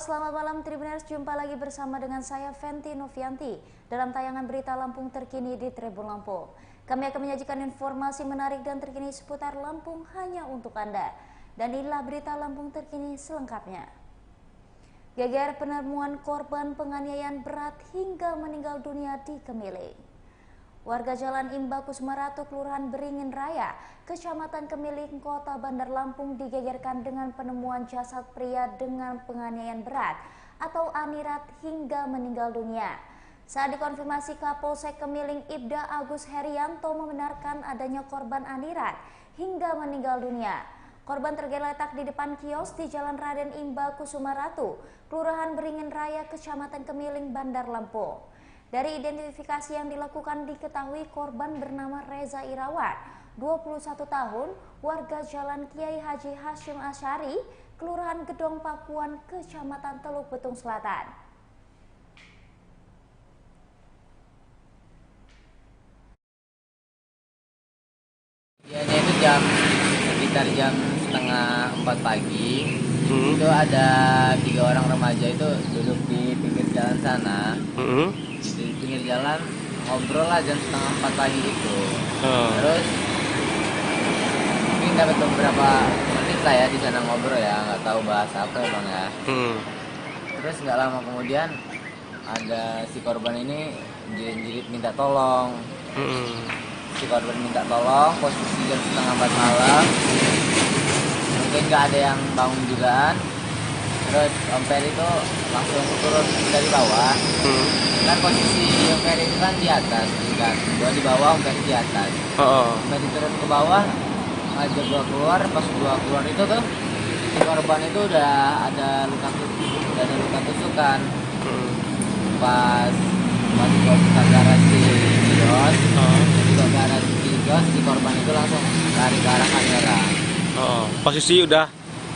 selamat malam Tribuners, jumpa lagi bersama dengan saya Fenty Novianti dalam tayangan berita Lampung terkini di Tribun Lampung. Kami akan menyajikan informasi menarik dan terkini seputar Lampung hanya untuk Anda. Dan inilah berita Lampung terkini selengkapnya. Geger penemuan korban penganiayaan berat hingga meninggal dunia di Kemiling. Warga Jalan Imba Kusmaratu, Kelurahan Beringin Raya, Kecamatan Kemiling, Kota Bandar Lampung digegerkan dengan penemuan jasad pria dengan penganiayaan berat atau anirat hingga meninggal dunia. Saat dikonfirmasi Kapolsek Kemiling Ibda Agus Herianto membenarkan adanya korban anirat hingga meninggal dunia. Korban tergeletak di depan kios di Jalan Raden Imba Kusmaratu, Kelurahan Beringin Raya, Kecamatan Kemiling, Bandar Lampung. Dari identifikasi yang dilakukan diketahui korban bernama Reza Irawan, 21 tahun, warga Jalan Kiai Haji Hasyim Asyari, Kelurahan Gedong Pakuan, Kecamatan Teluk Betung Selatan. Kejadiannya itu sekitar jam setengah 4 pagi. Itu ada 3 orang remaja itu duduk di pinggir jalan sana. Di pinggir jalan ngobrol lah jam setengah 4 pagi itu. Terus mungkin dapat beberapa menit lah ya di sana ngobrol ya, nggak tahu bahas apa ya bang ya. Terus nggak lama kemudian ada si korban ini jerit-jerit minta tolong. Si korban minta tolong, posisi jam setengah 4 malam, mungkin nggak ada yang bangun juga. Terus Om Peri itu langsung turun dari bawah. Kan posisi Om Peri itu kan di atas, kan? Gua di bawah, Om Peri di atas. Om Peri turun ke bawah, ngajak gua keluar. Pas gua keluar itu tuh, si korban itu udah ada luka tusukan. Pas gua buka garasi kios, si korban itu langsung lari ke arah kamera. Posisi udah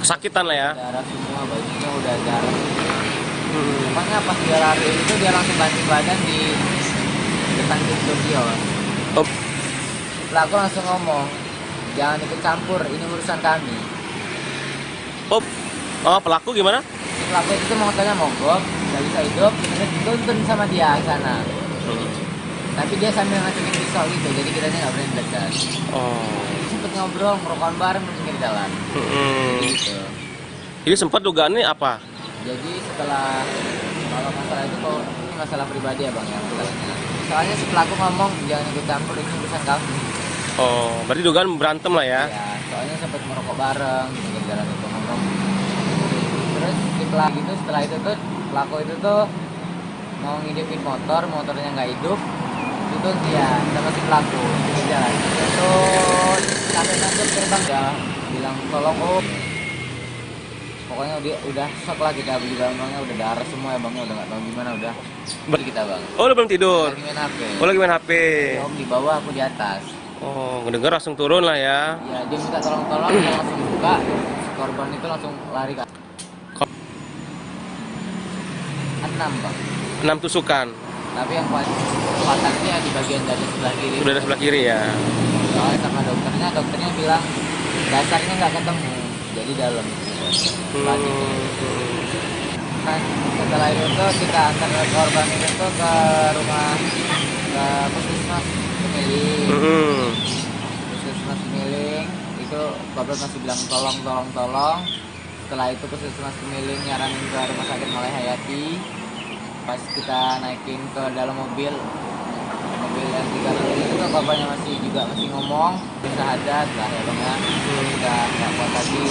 kesakitan lah ya. Darah semua, bajunya udah darah. Pokoknya pas dia lari itu dia langsung banting badan di depan pintu kios. Pelaku langsung ngomong, jangan ikut campur, ini urusan kami. Pelaku gimana? Pelaku itu motornya mogok, nggak bisa hidup, kita dituntun sama dia ke sana. Tapi dia sambil ngacungin pisau gitu, jadi kita nggak berani dekat. Sempet ngobrol, ngerokokan bareng di pinggir jalan. Gitu. Jadi sempat dugaannya apa? Jadi setelah, kalau masalah itu kok ini masalah pribadi ya bang ya. Soalnya si pelaku ngomong jangan ikut campur, ini urusan kami. Berarti dugaan berantem lah ya? Ya, soalnya sempat merokok bareng di pinggir jalan itu ngomong. Terus si pelaku itu setelah itu tuh pelaku itu tuh mau ngidupin motornya nggak hidup. Itu dia sama si pelaku di jalan. Terus sampai nanti terbang ya, bilang tolong pokoknya udah shock lah kita beli bangnya, udah darah semua ya bangnya, udah nggak tahu gimana udah. Beli kita bang. Udah belum tidur? Lagi main HP. Lagi main HP. Om di bawah, aku di atas. Ngedenger langsung turun lah ya. Ya dia minta tolong, dia langsung buka. Si korban itu langsung lari ke 6 bang. 6 tusukan. Tapi yang patahnya di bagian dari sebelah kiri. Udah dari sebelah kiri ya. Soalnya sama dokternya bilang dasarnya nggak ketemu, jadi dalam. Kan setelah itu kita antar korban itu ke rumah, ke puskesmas Kemiling. Puskesmas Kemiling itu korban masih bilang tolong. Setelah itu puskesmas Kemiling nyaranin ke rumah sakit Malai Hayati. Pas kita naikin ke dalam mobil yang 3 itu korbannya masih ngomong, bersahadat lah ya bang ya. Udah nggak kuat lagi.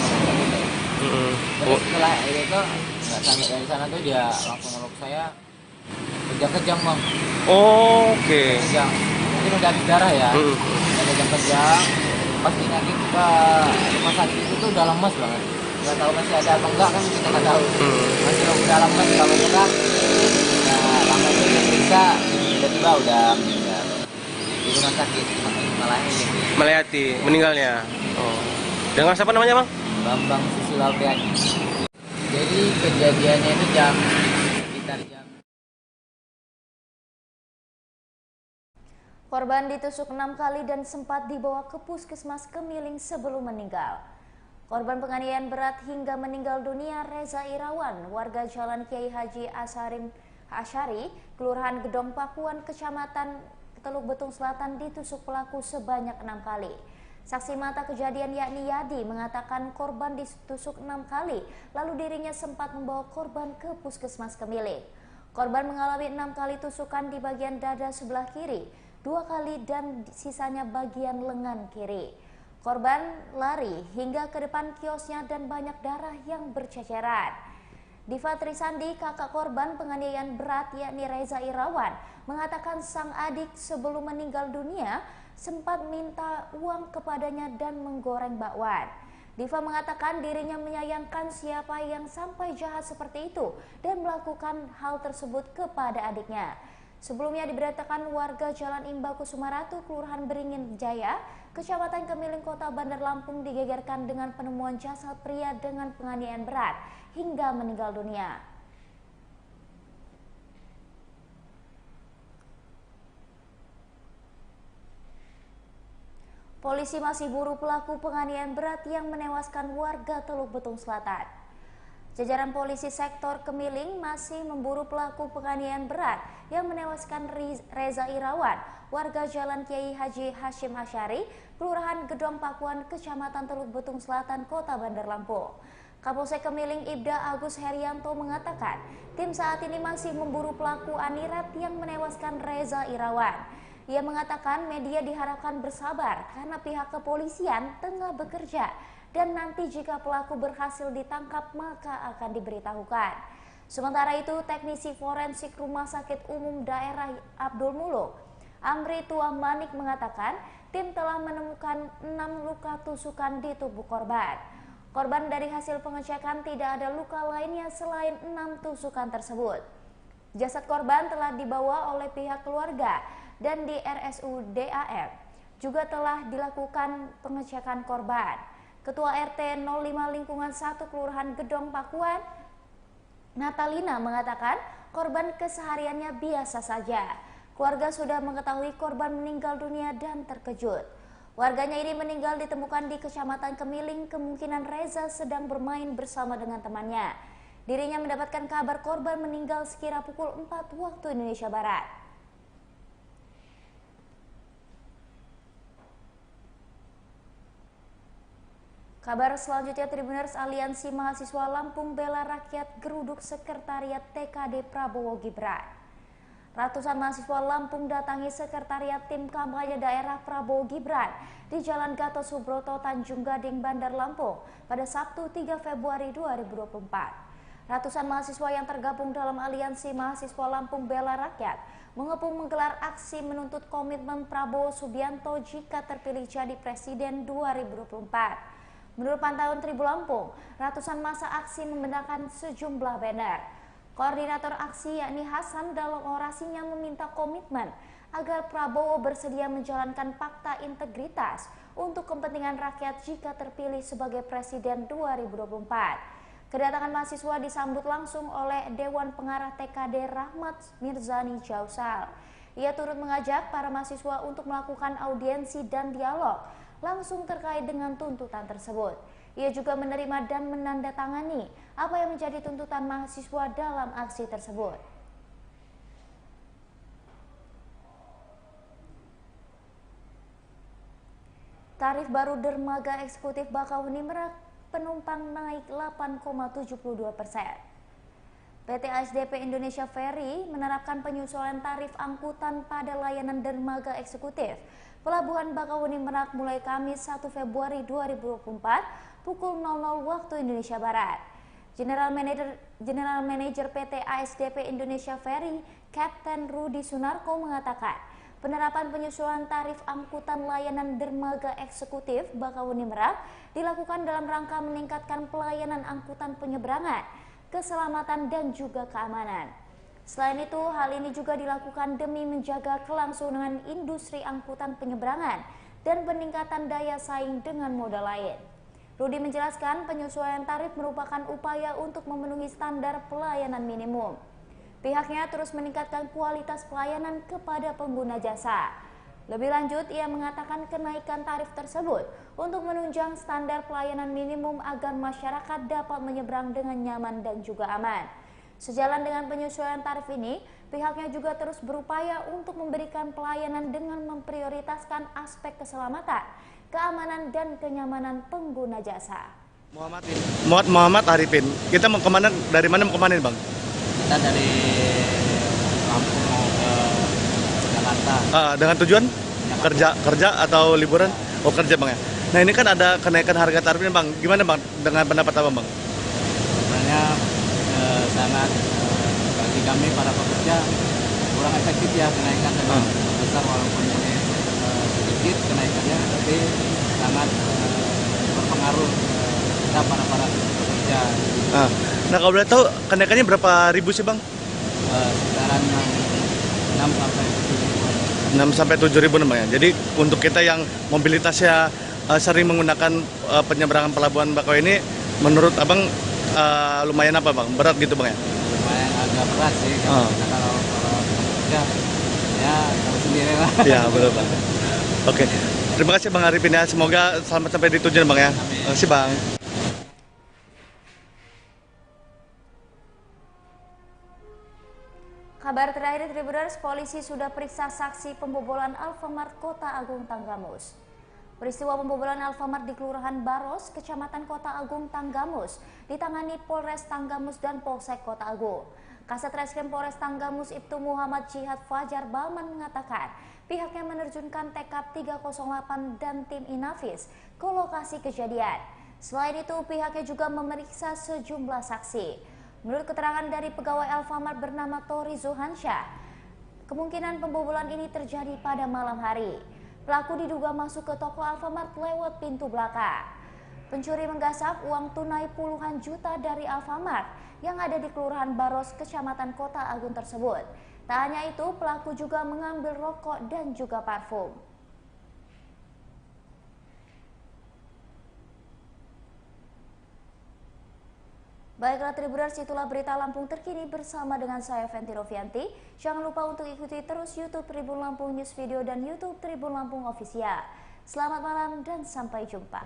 Terus setelah itu nggak sampai dari sana tuh dia langsung meluk saya, kejang bang. Oke. Kejang, mungkin udah habis darah ya. Kejang. Pas dinaikin ke rumah sakit itu udah lemas banget. Nggak tahu masih ada apa enggak kan kita nggak tahu. Masih udah lemas kalau gerak. Nah lama itu diperiksa, tiba-tiba udah meninggal di rumah sakit Malayati meninggalnya. Dengan siapa namanya bang? Bambang Susilo Priadi. Jadi kejadiannya itu sekitar jam. Korban ditusuk 6 kali dan sempat dibawa ke puskesmas Kemiling sebelum meninggal. Korban penganiayaan berat hingga meninggal dunia Reza Irawan, warga Jalan Kiai Haji Asyari, Kelurahan Gedong Pakuan, Kecamatan Teluk Betung Selatan ditusuk pelaku sebanyak 6 kali. Saksi mata kejadian yakni Yadi mengatakan korban ditusuk 6 kali, lalu dirinya sempat membawa korban ke puskesmas Kemiling. Korban mengalami 6 kali tusukan di bagian dada sebelah kiri, 2 kali dan sisanya bagian lengan kiri. Korban lari hingga ke depan kiosnya dan banyak darah yang berceceran. Diva Trisandi, kakak korban penganiayaan berat yakni Reza Irawan, mengatakan sang adik sebelum meninggal dunia sempat minta uang kepadanya dan menggoreng bakwan. Diva mengatakan dirinya menyayangkan siapa yang sampai jahat seperti itu dan melakukan hal tersebut kepada adiknya. Sebelumnya diberitakan warga Jalan Imbaku Sumaratu, Kelurahan Beringin Jaya, Kecamatan Kemiling, Kota Bandar Lampung digegerkan dengan penemuan jasad pria dengan penganiayaan berat hingga meninggal dunia. Polisi masih buru pelaku penganiayaan berat yang menewaskan warga Teluk Betung Selatan. Jajaran polisi sektor Kemiling masih memburu pelaku penganiayaan berat yang menewaskan Reza Irawan, warga Jalan Kiai Haji Hashim Asyari, Kelurahan Gedong Pakuan, Kecamatan Teluk Betung Selatan, Kota Bandar Lampung. Kapolsek Kemiling Ibda Agus Herianto mengatakan, tim saat ini masih memburu pelaku anirat yang menewaskan Reza Irawan. Ia mengatakan media diharapkan bersabar karena pihak kepolisian tengah bekerja. Dan nanti jika pelaku berhasil ditangkap maka akan diberitahukan. Sementara itu, teknisi forensik Rumah Sakit Umum Daerah Abdul Muluk, Amri Tuah Manik mengatakan tim telah menemukan 6 luka tusukan di tubuh korban. Korban dari hasil pengecekan tidak ada luka lainnya selain 6 tusukan tersebut. Jasad korban telah dibawa oleh pihak keluarga dan di RSUD AM juga telah dilakukan pengecekan korban. Ketua RT 05 Lingkungan 1 Kelurahan Gedong Pakuan, Natalina mengatakan korban kesehariannya biasa saja. Keluarga sudah mengetahui korban meninggal dunia dan terkejut. Warganya ini meninggal ditemukan di Kecamatan Kemiling, kemungkinan Reza sedang bermain bersama dengan temannya. Dirinya mendapatkan kabar korban meninggal sekira pukul 4 waktu Indonesia Barat. Kabar selanjutnya, Tribuners Aliansi Mahasiswa Lampung Bela Rakyat geruduk Sekretariat TKD Prabowo Gibran. Ratusan mahasiswa Lampung datangi Sekretariat Tim Kampanye Daerah Prabowo Gibran di Jalan Gatot Subroto, Tanjung Gading, Bandar Lampung pada Sabtu 3 Februari 2024. Ratusan mahasiswa yang tergabung dalam Aliansi Mahasiswa Lampung Bela Rakyat mengepung menggelar aksi menuntut komitmen Prabowo Subianto jika terpilih jadi Presiden 2024. Menurut pantauan Tribun Lampung, ratusan massa aksi membentangkan sejumlah banner. Koordinator aksi yakni Hasan dalam orasinya meminta komitmen agar Prabowo bersedia menjalankan fakta integritas untuk kepentingan rakyat jika terpilih sebagai Presiden 2024. Kedatangan mahasiswa disambut langsung oleh Dewan Pengarah TKD Rahmat Mirzani Jausal. Ia turut mengajak para mahasiswa untuk melakukan audiensi dan dialog langsung terkait dengan tuntutan tersebut. Ia juga menerima dan menandatangani apa yang menjadi tuntutan mahasiswa dalam aksi tersebut. Tarif baru dermaga eksekutif Bakauheni Merak penumpang naik 8,72%. PT ASDP Indonesia Ferry menerapkan penyesuaian tarif angkutan pada layanan dermaga eksekutif Pelabuhan Bakauheni Merak mulai Kamis 1 Februari 2024 pukul 00 waktu Indonesia Barat. General Manager PT ASDP Indonesia Ferry, Kapten Rudi Sunarko mengatakan, penerapan penyesuaian tarif angkutan layanan dermaga eksekutif Bakauheni Merak dilakukan dalam rangka meningkatkan pelayanan angkutan penyeberangan, keselamatan dan juga keamanan. Selain itu, hal ini juga dilakukan demi menjaga kelangsungan industri angkutan penyeberangan dan peningkatan daya saing dengan moda lain. Rudi menjelaskan penyesuaian tarif merupakan upaya untuk memenuhi standar pelayanan minimum. Pihaknya terus meningkatkan kualitas pelayanan kepada pengguna jasa. Lebih lanjut, ia mengatakan kenaikan tarif tersebut untuk menunjang standar pelayanan minimum agar masyarakat dapat menyeberang dengan nyaman dan juga aman. Sejalan dengan penyesuaian tarif ini, pihaknya juga terus berupaya untuk memberikan pelayanan dengan memprioritaskan aspek keselamatan, keamanan, dan kenyamanan pengguna jasa. Muhammad Arifin, kita mau kemana? Dari mana mau kemana, Bang? Kita dari Lampung mau ke Jakarta. Dengan tujuan kerja atau liburan? Oh, kerja, Bang ya. Nah, ini kan ada kenaikan harga tarifnya, Bang. Gimana, Bang? Dengan pendapat apa, Bang? Sebenarnya sangat bagi kami para pekerja kurang efektif ya kenaikan memang besar walaupun ini sedikit kenaikannya, tapi sangat berpengaruh kita para pekerja. Nah, kalau boleh tahu kenaikannya berapa ribu sih, Bang? Sekitaran 6 sampai 7 ribu. 6 sampai 7 ribu, Bang ya. Jadi untuk kita yang mobilitasnya sering menggunakan penyeberangan pelabuhan Bakauheni ini, menurut Abang lumayan apa, Bang? Berat gitu, Bang ya? Lumayan agak berat sih kalau pekerja ya tahu sendiri lah. Ya, betul, Bang. Oke. Terima kasih, Bang Arifin ya. Semoga selamat sampai di tujuan, Bang ya. Terima kasih, Bang. Kabar terakhir Tribuners, polisi sudah periksa saksi pembobolan Alfamart Kota Agung Tanggamus. Peristiwa pembobolan Alfamart di Kelurahan Baros, Kecamatan Kota Agung Tanggamus, ditangani Polres Tanggamus dan Polsek Kota Agung. Kasat Reskrim Polres Tanggamus Ibtu Muhammad Jihad Fajar Balman mengatakan pihaknya menerjunkan TKP 308 dan tim Inafis ke lokasi kejadian. Selain itu, pihaknya juga memeriksa sejumlah saksi. Menurut keterangan dari pegawai Alfamart bernama Tori Zuhansyah, kemungkinan pembobolan ini terjadi pada malam hari. Pelaku diduga masuk ke toko Alfamart lewat pintu belakang. Pencuri menggasak uang tunai puluhan juta dari Alfamart yang ada di Kelurahan Baros, Kecamatan Kota Agung tersebut. Tak hanya itu, pelaku juga mengambil rokok dan juga parfum. Baiklah Tribuners, itulah berita Lampung terkini bersama dengan saya Fenty Novianti. Jangan lupa untuk ikuti terus YouTube Tribun Lampung News Video dan YouTube Tribun Lampung Official. Selamat malam dan sampai jumpa.